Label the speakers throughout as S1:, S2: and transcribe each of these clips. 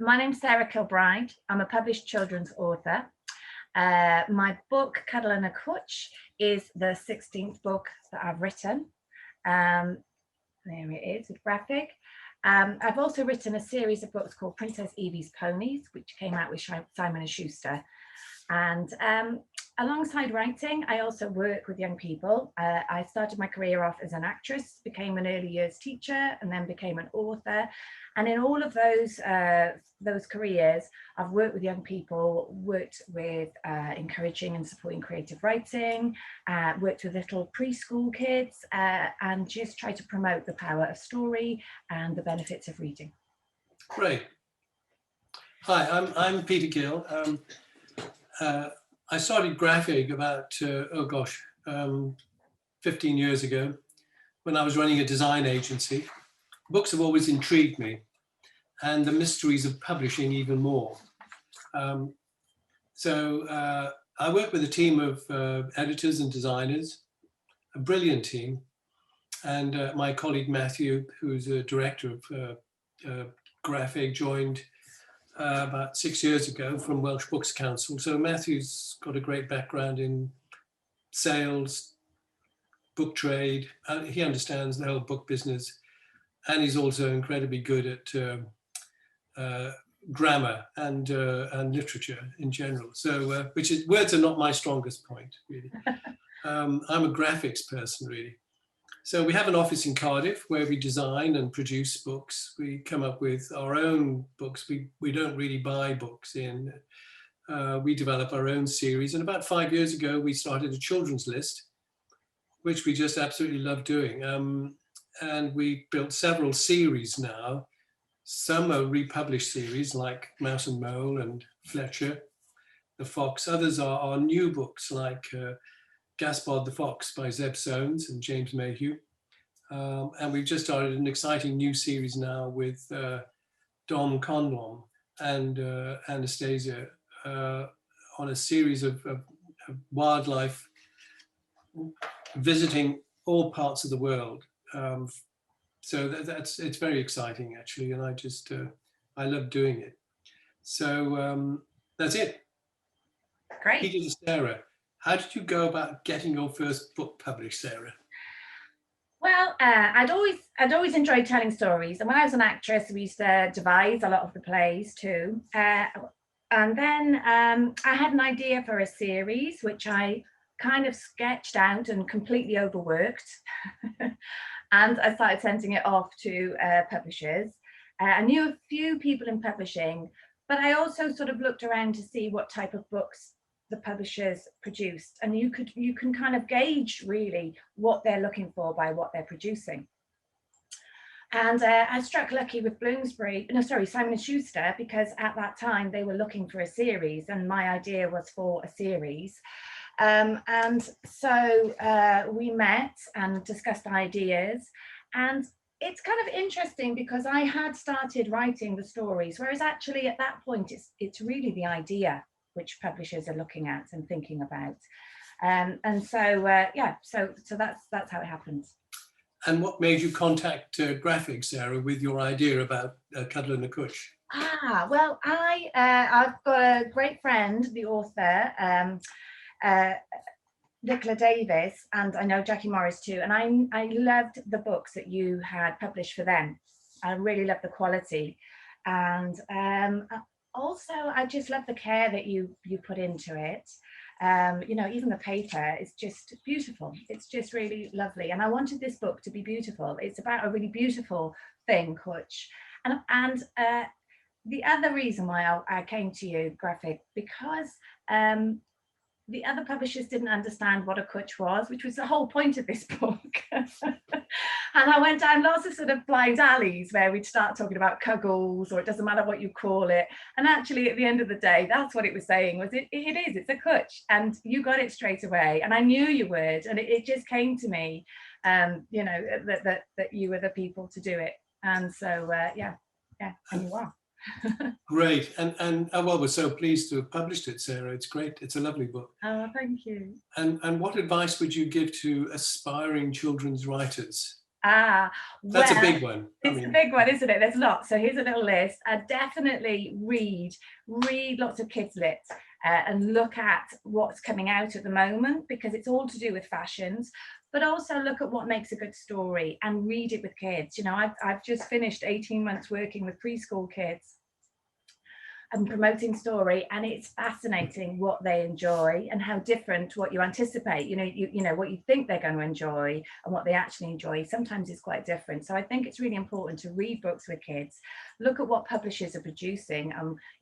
S1: My name's Sarah Kilbride. I'm a published children's author. My book, Cuddle and a Cwtch, is the 16th book that I've written. There it is, with graphic. I've also written a series of books called Princess Evie's Ponies, which came out with Simon & Schuster. And alongside writing, I also work with young people. I started my career off as an actress, became an early years teacher, and then became an author. And in all of those careers, I've worked with young people, worked with encouraging and supporting creative writing, worked with little preschool kids, and just try to promote the power of story and the benefits of reading.
S2: Great. Hi, I'm Peter Gill. I started Graphic about, 15 years ago when I was running a design agency. Books have always intrigued me, and the mysteries of publishing even more. So I work with a team of editors and designers, a brilliant team, and my colleague Matthew, who's a director of Graphic, joined about 6 years ago from Welsh Books Council. So Matthew's got a great background in sales, book trade. He understands the whole book business, and he's also incredibly good at grammar and literature in general. So, words are not my strongest point, really. I'm a graphics person, really. So we have an office in Cardiff where we design and produce books. We come up with our own books. We don't really buy books in. We develop our own series. And about 5 years ago, we started a children's list, which we just absolutely love doing. And we built several series now. Some are republished series like Mouse and Mole and Fletcher the Fox. Others are new books like Gaspard the Fox by Zeb Soanes and James Mayhew. And we've just started an exciting new series now with Dom Conlon and Anastasia on a series of wildlife visiting all parts of the world. So it's very exciting, actually, and I love doing it. So that's it.
S1: Great.
S2: Peter and Sarah, how did you go about getting your first book published, Sarah?
S1: Well, I'd always enjoyed telling stories, and when I was an actress, we used to devise a lot of the plays too. And then I had an idea for a series, which I kind of sketched out and completely overworked. And I started sending it off to publishers. I knew a few people in publishing, but I also sort of looked around to see what type of books the publishers produced, and you can kind of gauge really what they're looking for by what they're producing. And I struck lucky with Simon & Schuster, because at that time they were looking for a series, and my idea was for a series. And so we met and discussed ideas, and it's kind of interesting because I had started writing the stories, whereas actually at that point it's really the idea which publishers are looking at and thinking about. And so so that's how it happened.
S2: And what made you contact Graphic, Sarah, with your idea about Cuddle and a Cwtch?
S1: Well, I've got a great friend, the author, Nicola Davis, and I know Jackie Morris too, and I loved the books that you had published for them. I really loved the quality, and also I just love the care that you put into it. You know, even the paper is just beautiful. It's just really lovely, and I wanted this book to be beautiful. It's about a really beautiful thing, Cwtch. And the other reason why I came to you, Graphic, because the other publishers didn't understand what a cwtch was, which was the whole point of this book. And I went down lots of sort of blind alleys where we'd start talking about cuggles, or it doesn't matter what you call it. And actually, at the end of the day, that's what it was saying, was it's a cwtch. And you got it straight away. And I knew you would. And it just came to me, you know, that you were the people to do it. And so, yeah, and you are.
S2: Great. And well, we're so pleased to have published it, Sarah. It's great. It's a lovely book.
S1: Oh, thank you.
S2: And what advice would you give to aspiring children's writers?
S1: Ah,
S2: That's a
S1: well,
S2: big one.
S1: it's a big one, isn't it? There's lots. So here's a little list. Definitely read lots of kids lit, and look at what's coming out at the moment, because it's all to do with fashions. But also look at what makes a good story and read it with kids. You know, I've just finished 18 months working with preschool kids and promoting story, and it's fascinating what they enjoy and how different what you anticipate, you know what you think they're going to enjoy and what they actually enjoy sometimes is quite different. So I think it's really important to read books with kids, look at what publishers are producing.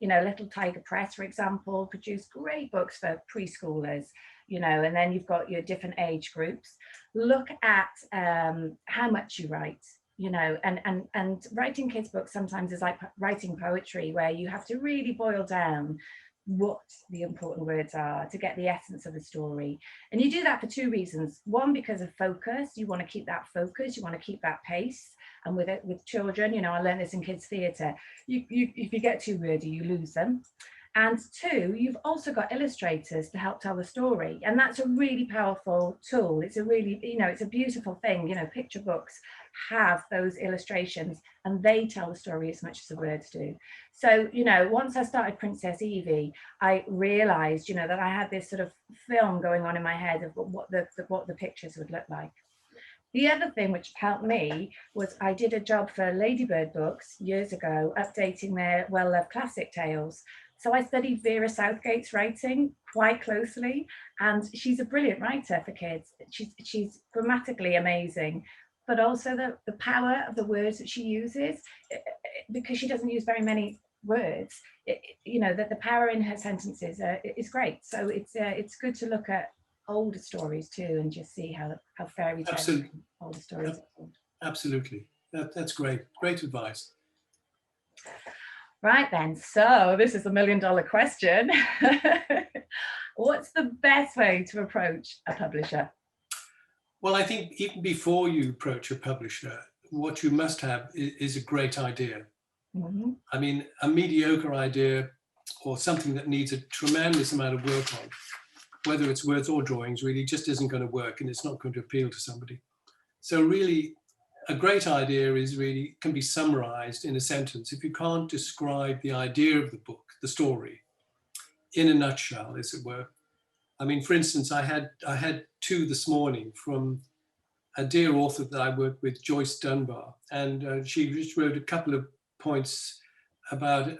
S1: You know, Little Tiger Press, for example, produce great books for preschoolers, you know, and then you've got your different age groups. Look at how much you write, you know, and writing kids books sometimes is like writing poetry, where you have to really boil down what the important words are to get the essence of the story. And you do that for two reasons. One, because of focus. You want to keep that focus, you want to keep that pace. And with children, you know, I learned this in kids theatre, if you get too wordy, you lose them. And two, you've also got illustrators to help tell the story. And that's a really powerful tool. It's a really, you know, it's a beautiful thing. You know, picture books have those illustrations and they tell the story as much as the words do. So, you know, once I started Princess Evie, I realized, you know, that I had this sort of film going on in my head of what the pictures would look like. The other thing which helped me was I did a job for Ladybird Books years ago, updating their well-loved classic tales. So I studied Vera Southgate's writing quite closely, and she's a brilliant writer for kids. She's grammatically amazing, but also the power of the words that she uses, because she doesn't use very many words, you know, that the power in her sentences is great. So it's good to look at older stories too and just see how fairy tales and older stories are told.
S2: Absolutely. That's great. Great advice.
S1: Right then, so this is $1 million question. What's the best way to approach a publisher?
S2: Well, I think even before you approach a publisher, what you must have is a great idea.
S1: Mm-hmm.
S2: I mean, a mediocre idea or something that needs a tremendous amount of work on, whether it's words or drawings, really just isn't going to work, and it's not going to appeal to somebody. So really, a great idea can be summarized in a sentence. If you can't describe the idea of the book, the story, in a nutshell, as it were. I mean, for instance, I had two this morning from a dear author that I work with, Joyce Dunbar, and she just wrote a couple of points about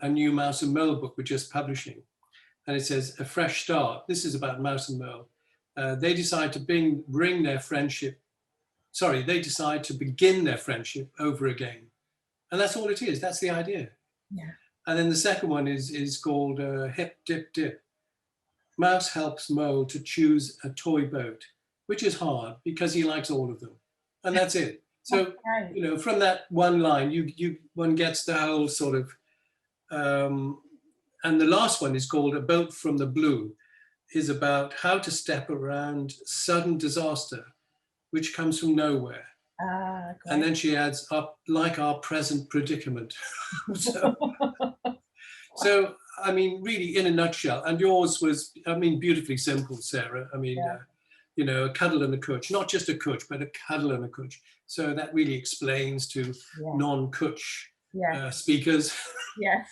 S2: a new Mouse and Merle book we're just publishing. And it says, a fresh start. This is about Mouse and Merle. They decide to bring their friendship, they decide to begin their friendship over again. And that's all it is. That's the idea.
S1: Yeah.
S2: And then the second one is called Hip, Dip, Dip. Mouse helps Mole to choose a toy boat, which is hard because he likes all of them. And that's it. So,
S1: Right.
S2: you know, from that one line, one gets the whole sort of, and the last one is called A Boat from the Blue, is about how to step around sudden disaster, which comes from nowhere. And then she adds up, like our present predicament. so, I mean, really, in a nutshell, and yours was, I mean, beautifully simple, Sarah. I mean,
S1: Yeah.
S2: You know, a cuddle and a cooch, not just a cooch, but a cuddle and a cooch. So that really explains to non-cooch speakers
S1: Yes.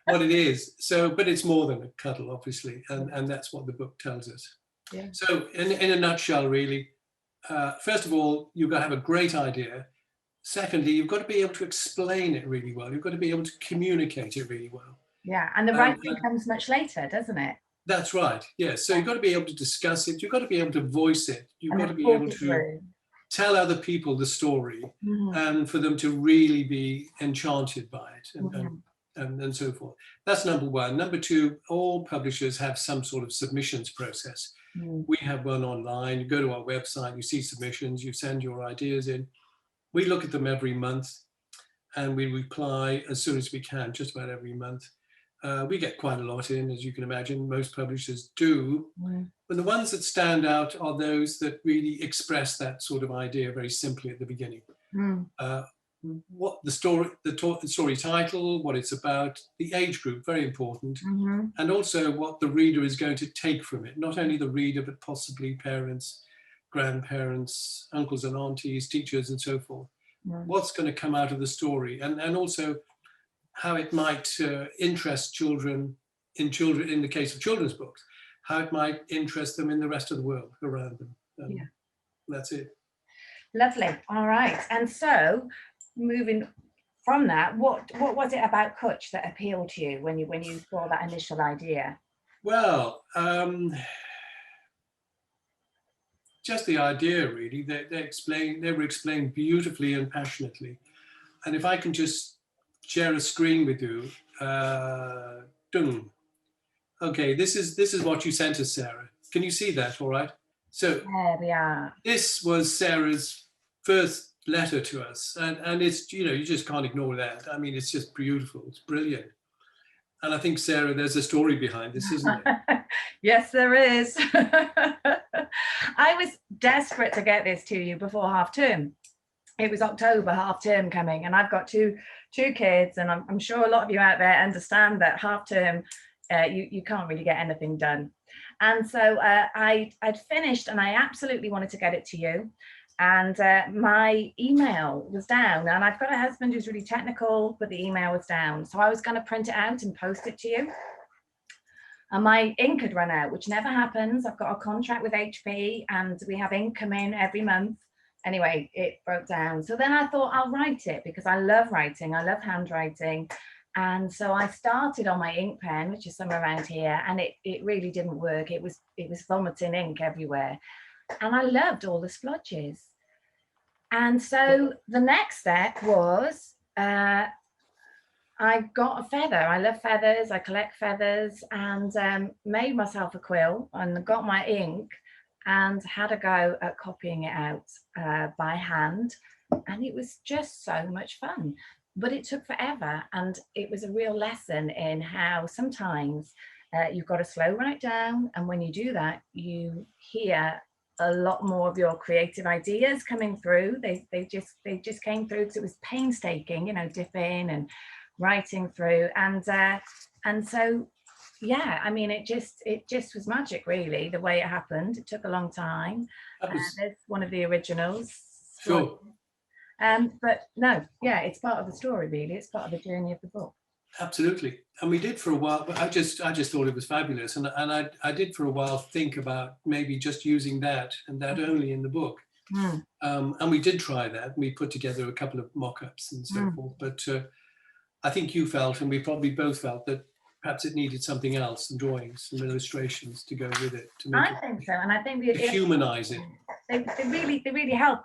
S2: what it is. So, but it's more than a cuddle, obviously, and that's what the book tells us.
S1: Yeah.
S2: So, in a nutshell, really, first of all, you've got to have a great idea. Secondly, you've got to be able to explain it really well. You've got to be able to communicate it really well.
S1: Yeah, and the writing comes much later, doesn't it?
S2: That's right. Yes. So you've got to be able to discuss it. You've got to be able to voice it. You've got to be able to tell other people the story, and for them to really be enchanted by it, and so forth. That's number one. Number two, all publishers have some sort of submissions process. We have one online. You go to our website, you see submissions, you send your ideas in. We look at them every month, and we reply as soon as we can, just about every month. We get quite a lot in, as you can imagine. Most publishers do. But the ones that stand out are those that really express that sort of idea very simply at the beginning. What the story title, what it's about, the age group, very important, and also what the reader is going to take from it. Not only the reader, but possibly parents, grandparents, uncles and aunties, teachers, and so forth.
S1: Mm.
S2: What's going to come out of the story, and also how it might interest children in the case of children's books, how it might interest them in the rest of the world around them.
S1: Yeah.
S2: That's it.
S1: Lovely. All right. And so, moving from that, what was it about Kutch that appealed to you when you saw that initial idea?
S2: Well, just the idea, really. They were explained beautifully and passionately. And if I can just share a screen with you, okay, this is what you sent us, Sarah. Can you see that? All right. So
S1: There we are.
S2: this was Sarah's first letter to us, and it's, you just can't ignore that. I mean, it's just beautiful. It's brilliant. And I think, Sarah, there's a story behind this, isn't there?
S1: Yes, there is. I was desperate to get this to you before half term. It was October, half term coming, and I've got two kids, and I'm sure a lot of you out there understand that half term, you can't really get anything done. And so I'd finished, and I absolutely wanted to get it to you. And my email was down, and I've got a husband who's really technical, but the email was down. So I was going to print it out and post it to you. And my ink had run out, which never happens. I've got a contract with HP, and we have ink come in every month. Anyway, it broke down. So then I thought I'll write it, because I love writing. I love handwriting. And so I started on my ink pen, which is somewhere around here, and it really didn't work. It was vomiting ink everywhere. And I loved all the splodges. And so the next step was I got a feather. I love feathers. I collect feathers, and made myself a quill and got my ink and had a go at copying it out by hand. And it was just so much fun. But it took forever. And it was a real lesson in how sometimes you've got to slow right down. And when you do that, you hear a lot more of your creative ideas coming through. They just came through because it was painstaking, dipping and writing through, and so yeah, I mean, it just was magic, really, the way it happened. It took a long time. There's one of the originals.
S2: Sure.
S1: But no, yeah, it's part of the story, really. It's part of the journey of the book.
S2: Absolutely. And we did for a while, but I just thought it was fabulous. And I did for a while think about maybe just using that and that only in the book.
S1: Mm.
S2: And we did try that. We put together a couple of mock-ups and so forth. But I think you felt, and we probably both felt, that perhaps it needed something else, some drawings, some illustrations to go with it. To make
S1: think so. And I think
S2: to humanize it.
S1: They really help,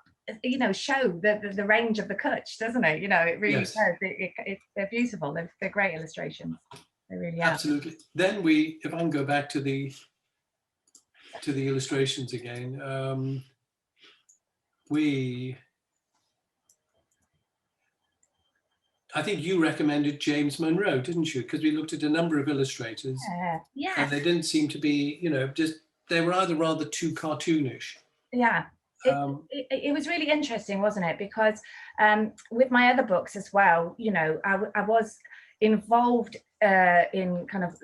S1: show the range of the Kutch, doesn't it? It really
S2: Yes.
S1: does. They're beautiful. They're great illustrations. They really are.
S2: Absolutely. Then if I can go back to the illustrations again, I think you recommended James Monroe, didn't you? Because we looked at a number of illustrators,
S1: Yeah.
S2: and they didn't seem to be, they were either rather too cartoonish.
S1: Yeah. It was really interesting, wasn't it? Because with my other books as well, I was involved in kind of,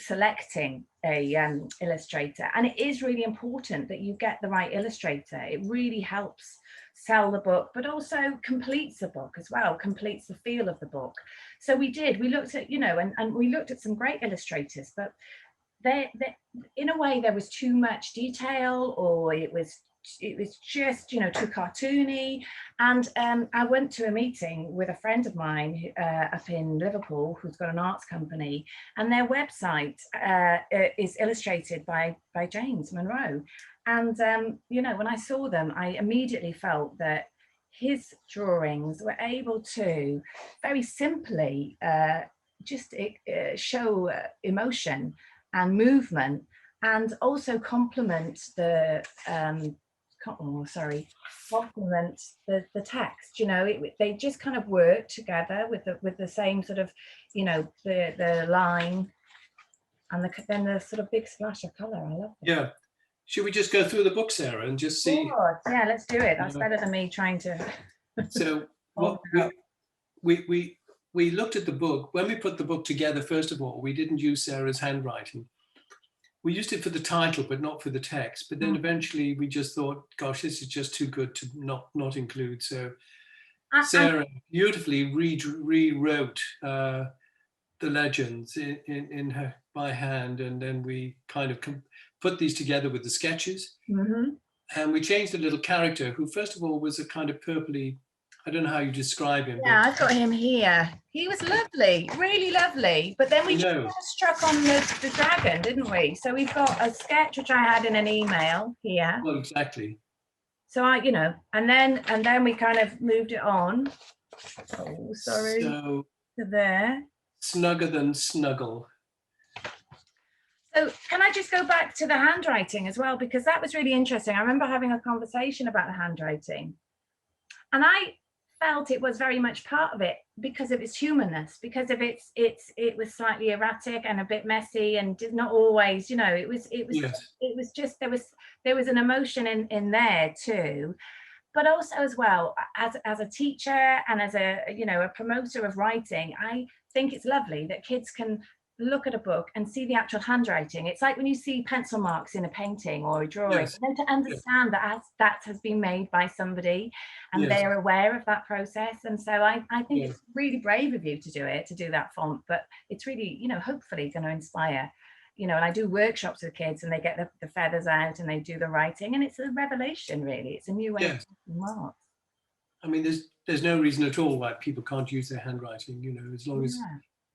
S1: selecting a illustrator. And it is really important that you get the right illustrator. It really helps sell the book, but also completes the book as well, completes the feel of the book. So we looked at, and we looked at some great illustrators, but they in a way, there was too much detail, or it was just, too cartoony. And I went to a meeting with a friend of mine up in Liverpool who's got an arts company, and their website is illustrated by James Monroe. And, when I saw them, I immediately felt that his drawings were able to very simply just show emotion and movement, and also complement the text. They just kind of work together with the same sort of, the line and then the sort of big splash of color. I love it.
S2: Yeah. Should we just go through the book, Sarah, and just see?
S1: Yeah, let's do it. That's better than me trying to.
S2: So what we looked at the book. When we put the book together, first of all, we didn't use Sarah's handwriting. we used it for the title, but not for the text. But then eventually we just thought, gosh, this is just too good to not include. So Sarah beautifully rewrote the legends in her by hand, and then we kind of put these together with the sketches. And we changed a little character who, first of all, was a kind of purpley. I don't know how you describe him.
S1: Yeah, I've got him here. He was lovely, really lovely. But then we just kind of struck on the dragon, didn't we? So we've got a sketch which I had in an email here.
S2: Well, exactly.
S1: So I, and then we kind of moved it on. Oh, sorry.
S2: So
S1: to there.
S2: Snugger than snuggle.
S1: So can I just go back to the handwriting as well, because that was really interesting. I remember having a conversation about the handwriting, and I felt it was very much part of it because of its humanness, because of it was slightly erratic and a bit messy and did not always, it was yes. It was just there was an emotion in there too. But also as well, as a teacher and as a promoter of writing, I think it's lovely that kids can look at a book and see the actual handwriting. It's like when you see pencil marks in a painting or a drawing, yes. And to understand that that has been made by somebody and yes. They're aware of that process. And so I think yes. It's really brave of you to do that font, but it's really, hopefully going to inspire, and I do workshops with kids and they get the feathers out and they do the writing, and it's a revelation, really. It's a new way yes. of making marks.
S2: I mean, there's no reason at all why people can't use their handwriting, as long as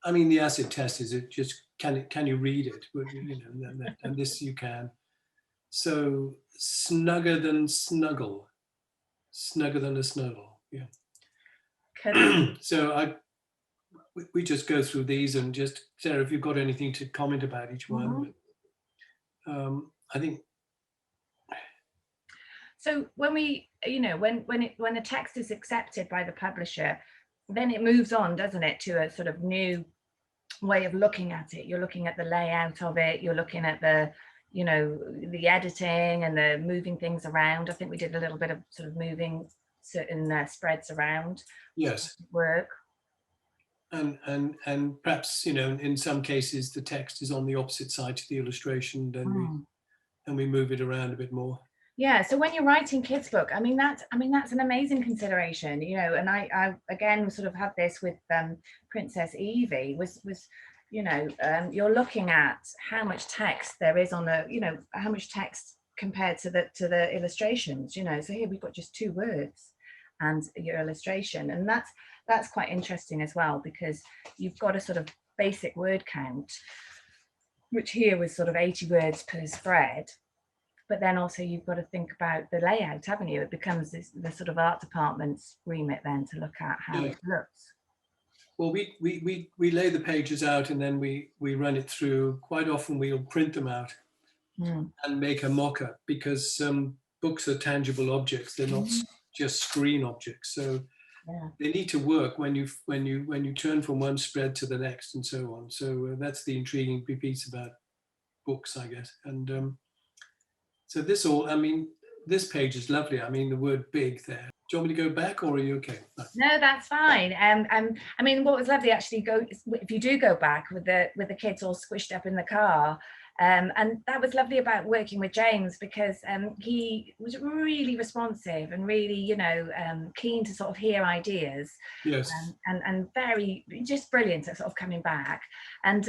S2: I mean, the acid test is it just can you read it? And this you can. So snugger than snuggle, snugger than a snuggle. Yeah. So we just go through these and just Sarah, if you've got anything to comment about each one, I think.
S1: So when we, when the text is accepted by the publisher, then it moves on, doesn't it, to a sort of new way of looking at it. You're looking at the layout of it. You're looking at the, the editing and the moving things around. I think we did a little bit of sort of moving certain spreads around.
S2: Yes.
S1: Work.
S2: And perhaps, in some cases the text is on the opposite side to the illustration. Then we move it around a bit more.
S1: Yeah, so when you're writing kids' book, that's an amazing consideration, and I again sort of had this with Princess Evie was you're looking at how much text there is on how much text compared to the illustrations, so here we've got just 2 words and your illustration, and that's quite interesting as well, because you've got a sort of basic word count, which here was sort of 80 words per spread. But then also you've got to think about the layout, haven't you? It becomes the sort of art department's remit then to look at how it looks.
S2: Well, we lay the pages out and then we run it through. Quite often we'll print them out and make a mock-up, because books are tangible objects. They're not just screen objects. So they need to work when you turn from one spread to the next and so on. So that's the intriguing piece about books, I guess. And so this page is lovely. I mean, the word big there. Do you want me to go back, or are you okay?
S1: No, that's fine. What was lovely actually, if you do go back with the kids all squished up in the car, and that was lovely about working with James, because he was really responsive and really, keen to sort of hear ideas.
S2: Yes.
S1: And very just brilliant at sort of coming back. And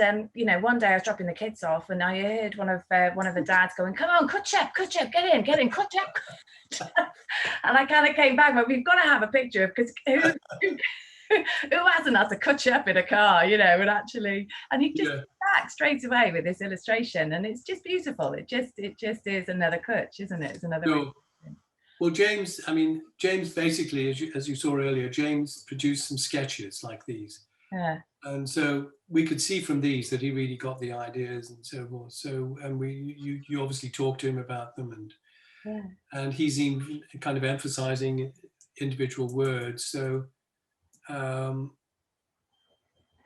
S1: one day I was dropping the kids off and I heard one of the dads going, "Come on, Kutchep, get in, Kutchep." And I kind of came back, but we've got to have a picture of, because who hasn't had to Kutchep in a car, and he just back straight away with this illustration, and it's just beautiful. It just is another Kutch, isn't it? It's another.
S2: No. Well, James basically, as you saw earlier, James produced some sketches like these.
S1: Yeah.
S2: And so we could see from these that he really got the ideas and so forth. So, and you obviously talked to him about them, and he's in kind of emphasizing individual words. So,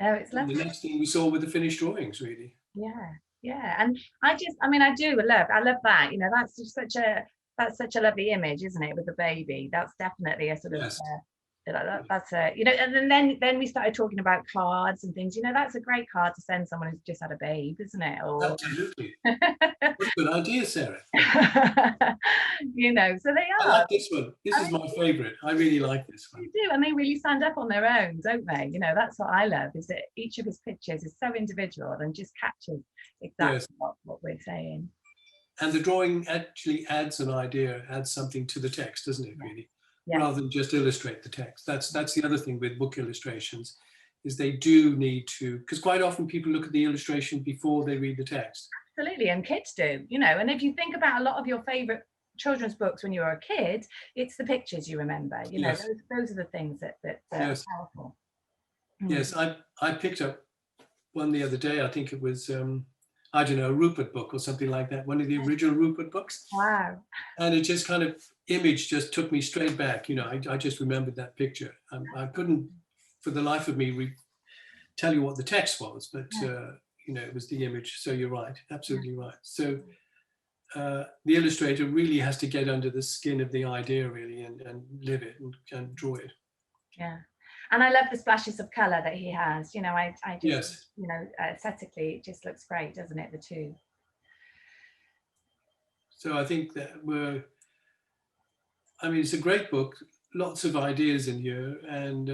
S1: it's lovely.
S2: The next thing we saw were the finished drawings, really.
S1: Yeah, and I love that. That's just such a lovely image, isn't it, with the baby? That's definitely a sort of That's a, you know, and then we started talking about cards and things. You know, that's a great card to send someone who's just had a babe, isn't it? Or
S2: Absolutely. What a good idea, Sarah.
S1: you know, so they
S2: I
S1: are.
S2: like this one. This is my favorite. I really like this one.
S1: They do, and they really stand up on their own, don't they? You know, that's what I love, is that each of his pictures is so individual and just captures exactly
S2: Yes.
S1: what we're saying.
S2: And the drawing actually adds an idea, adds something to the text, doesn't it, really?
S1: Yeah.
S2: Rather than just illustrate the text. That's the other thing with book illustrations, is they do need to, because quite often people look at the illustration before they read the text.
S1: Absolutely, and kids do, you know, and if you think about a lot of your favorite children's books when you were a kid, it's the pictures you remember, you know.
S2: Yes.
S1: Those are the things that
S2: Yes.
S1: are powerful.
S2: Yes, I picked up one the other day. I think it was I don't know, a Rupert book or something like that, one of the original Rupert books.
S1: Wow.
S2: And it just kind of, image just took me straight back. You know, I just remembered that picture. I couldn't, for the life of me, tell you what the text was, but you know, it was the image. So you're right, absolutely right. So the illustrator really has to get under the skin of the idea, really, and live it and draw it.
S1: Yeah. And I love the splashes of colour that he has. You know, I just,
S2: Yes.
S1: you know, aesthetically, it just looks great, doesn't it? The two.
S2: So I think that I mean, it's a great book, lots of ideas in here, and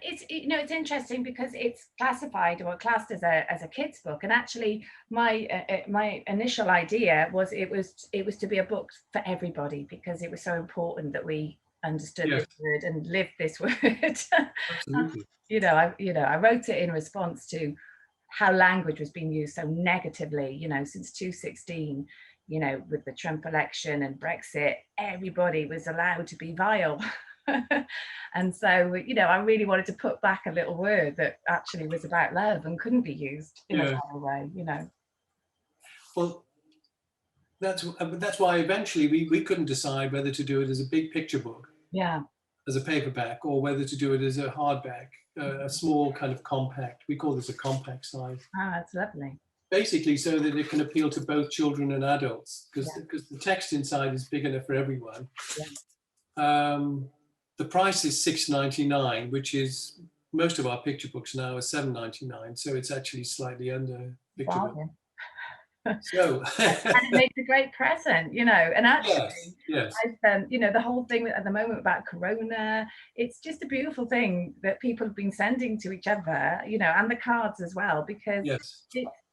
S1: it's, you know, it's interesting because it's classified or classed as a kid's book, and actually my initial idea was it was to be a book for everybody, because it was so important that we understood this word and lived this word.
S2: Absolutely.
S1: you know, I wrote it in response to how language was being used so negatively, you know, since 2016, you know, with the Trump election and Brexit, everybody was allowed to be vile. And so, you know, I really wanted to put back a little word that actually was about love and couldn't be used in a vile way, you know.
S2: Well, that's why eventually we couldn't decide whether to do it as a big picture book, as a paperback, or whether to do it as a hardback, a small kind of compact. We call this a compact size.
S1: Ah, that's lovely.
S2: Basically, so that it can appeal to both children and adults, because the text inside is big enough for everyone. The price is $6.99, which is, most of our picture books now are $7.99, so it's actually slightly under picture book. So
S1: and it makes a great present, you know. And actually,
S2: yes.
S1: You know, the whole thing at the moment about Corona, it's just a beautiful thing that people have been sending to each other, you know, and the cards as well, because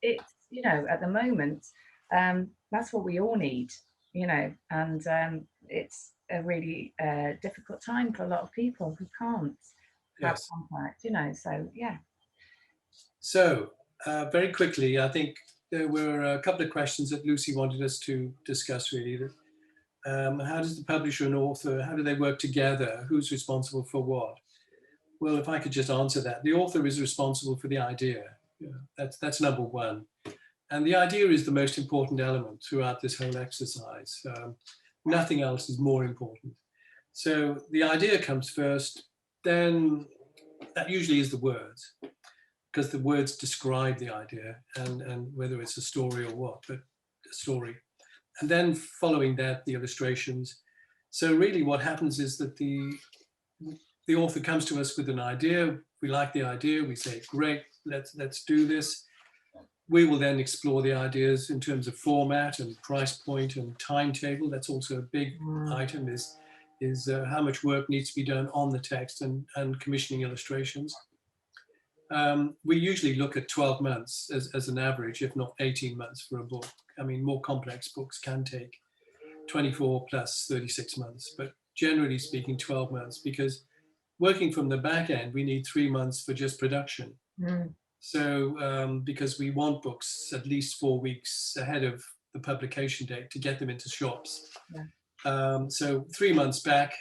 S1: it's you know, at the moment, that's what we all need, you know, and it's a really difficult time for a lot of people who can't have contact, you know. So
S2: So very quickly, I think there were a couple of questions that Lucy wanted us to discuss, really. How does the publisher and author, how do they work together? Who's responsible for what? Well, if I could just answer that. The author is responsible for the idea. You know, that's number one. And the idea is the most important element throughout this whole exercise. Nothing else is more important. So the idea comes first, then that usually is the words, because the words describe the idea, and whether it's a story or what, but a story. And then following that, the illustrations. So really what happens is that the author comes to us with an idea. We like the idea. We say, great, let's do this. We will then explore the ideas in terms of format and price point and timetable. That's also a big item, is how much work needs to be done on the text and commissioning illustrations. We usually look at 12 months as an average, if not 18 months for a book. I mean, more complex books can take 24 plus 36 months, but generally speaking, 12 months, because working from the back end, we need 3 months for just production. So because we want books at least 4 weeks ahead of the publication date to get them into shops. So 3 months back,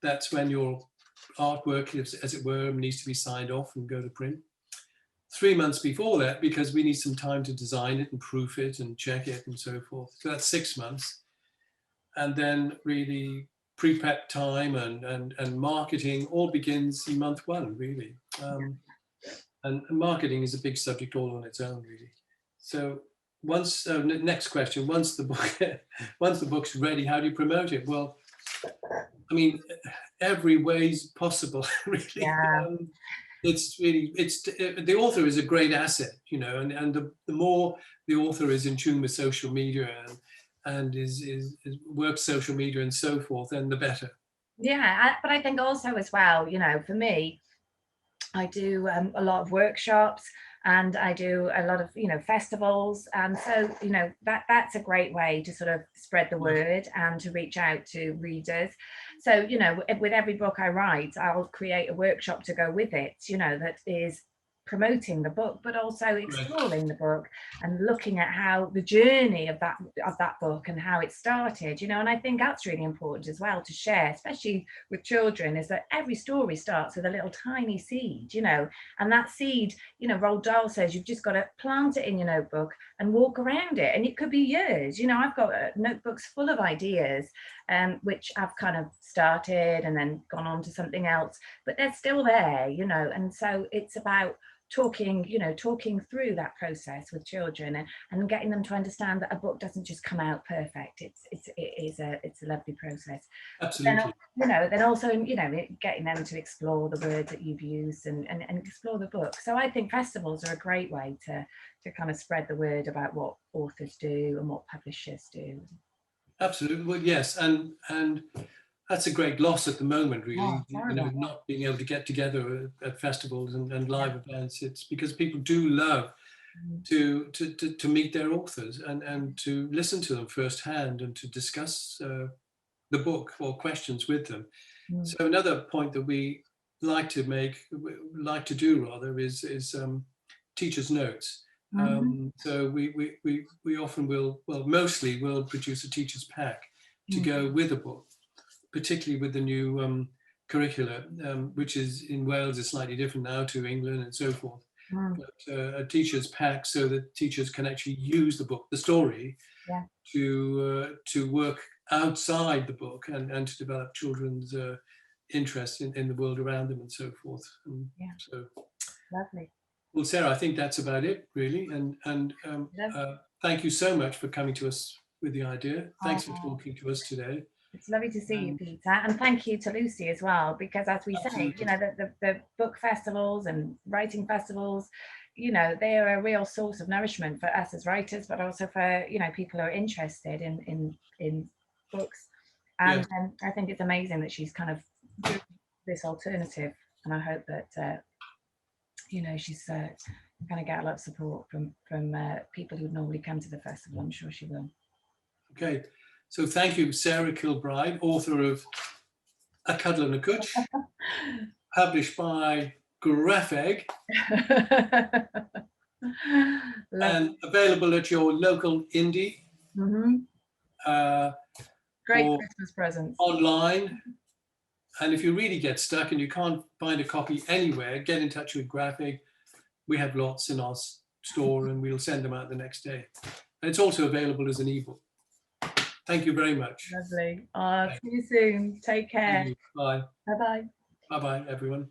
S2: that's when your artwork, as it were, needs to be signed off and go to print. 3 months before that, because we need some time to design it and proof it and check it and so forth. So that's 6 months. And then really pre-prep time and marketing all begins in month one, really. And marketing is a big subject all on its own, really. So once, next question, once the book's ready, how do you promote it? Well, I mean, every way's possible, really.
S1: Yeah.
S2: It's really, the author is a great asset, you know, and the more the author is in tune with social media and is works social media and so forth, then the better.
S1: Yeah, but I think also as well, you know, for me, I do a lot of workshops and I do a lot of, you know, festivals. And so, you know, that's a great way to sort of spread the
S2: Yeah,
S1: word and to reach out to readers. So, you know, with every book I write, I'll create a workshop to go with it, you know, that is promoting the book but also
S2: right.
S1: exploring the book and looking at how the journey of that book and how it started, you know. And I think that's really important as well to share, especially with children, is that every story starts with a little tiny seed, you know, and that seed, you know, Roald Dahl says you've just got to plant it in your notebook and walk around it, and it could be years. You know, I've got notebooks full of ideas, which I've kind of started and then gone on to something else, but they're still there, you know. And so it's about talking, you know, talking through that process with children and getting them to understand that a book doesn't just come out perfect. It's a lovely process. Then,
S2: Absolutely.
S1: you know, then also, you know, getting them to explore the words that you've used and explore the book. So I think festivals are a great way to kind of spread the word about what authors do and what publishers do.
S2: Absolutely. Well, yes, and that's a great loss at the moment,
S1: Oh,
S2: really.
S1: it's
S2: You know,
S1: horrible.
S2: not being able to get together at festivals and live events. It's because people do love
S1: Mm,
S2: to meet their authors and to listen to them firsthand and to discuss the book or questions with them.
S1: mm,
S2: So another point that we like to make, like to do rather, is teachers' notes.
S1: mhm,
S2: So we often will, well, mostly will produce a teacher's pack to
S1: mm,
S2: go with a book, particularly with the new curricula, which is in Wales is slightly different now to England and so forth.
S1: mm.
S2: But a teacher's pack so that teachers can actually use the book, the story,
S1: Yeah,
S2: to work outside the book and to develop children's interest in the world around them and so forth. And
S1: yeah,
S2: so,
S1: lovely.
S2: well, Sarah, I think that's about it really.
S1: Lov-
S2: Thank you so much for coming to us with the idea. Thanks for
S1: Oh,
S2: talking to us today.
S1: it's lovely to see you,
S2: And
S1: Peter, and thank you to Lucy as well, because as we say, you
S2: absolutely,
S1: know, the book festivals and writing festivals, you know, they are a real source of nourishment for us as writers, but also for, you know, people who are interested in books. And
S2: yes,
S1: I think it's amazing that she's kind of doing this alternative, and I hope that you know, she's going to get a lot of support from people who normally come to the festival. I'm sure she will.
S2: okay. So thank you, Sarah Kilbride, author of A Cuddle and a Cwtch, published by Grapheg
S1: Love.
S2: and available at your local indie
S1: Mhm.
S2: uh,
S1: Great
S2: or
S1: Christmas presents.
S2: online. And if you really get stuck and you can't find a copy anywhere, get in touch with Graphic. We have lots in our store and we'll send them out the next day. And it's also available as an ebook. Thank you very much.
S1: Lovely.
S2: Thank
S1: See you soon. Take care.
S2: you. Bye.
S1: Bye bye.
S2: Bye bye, everyone.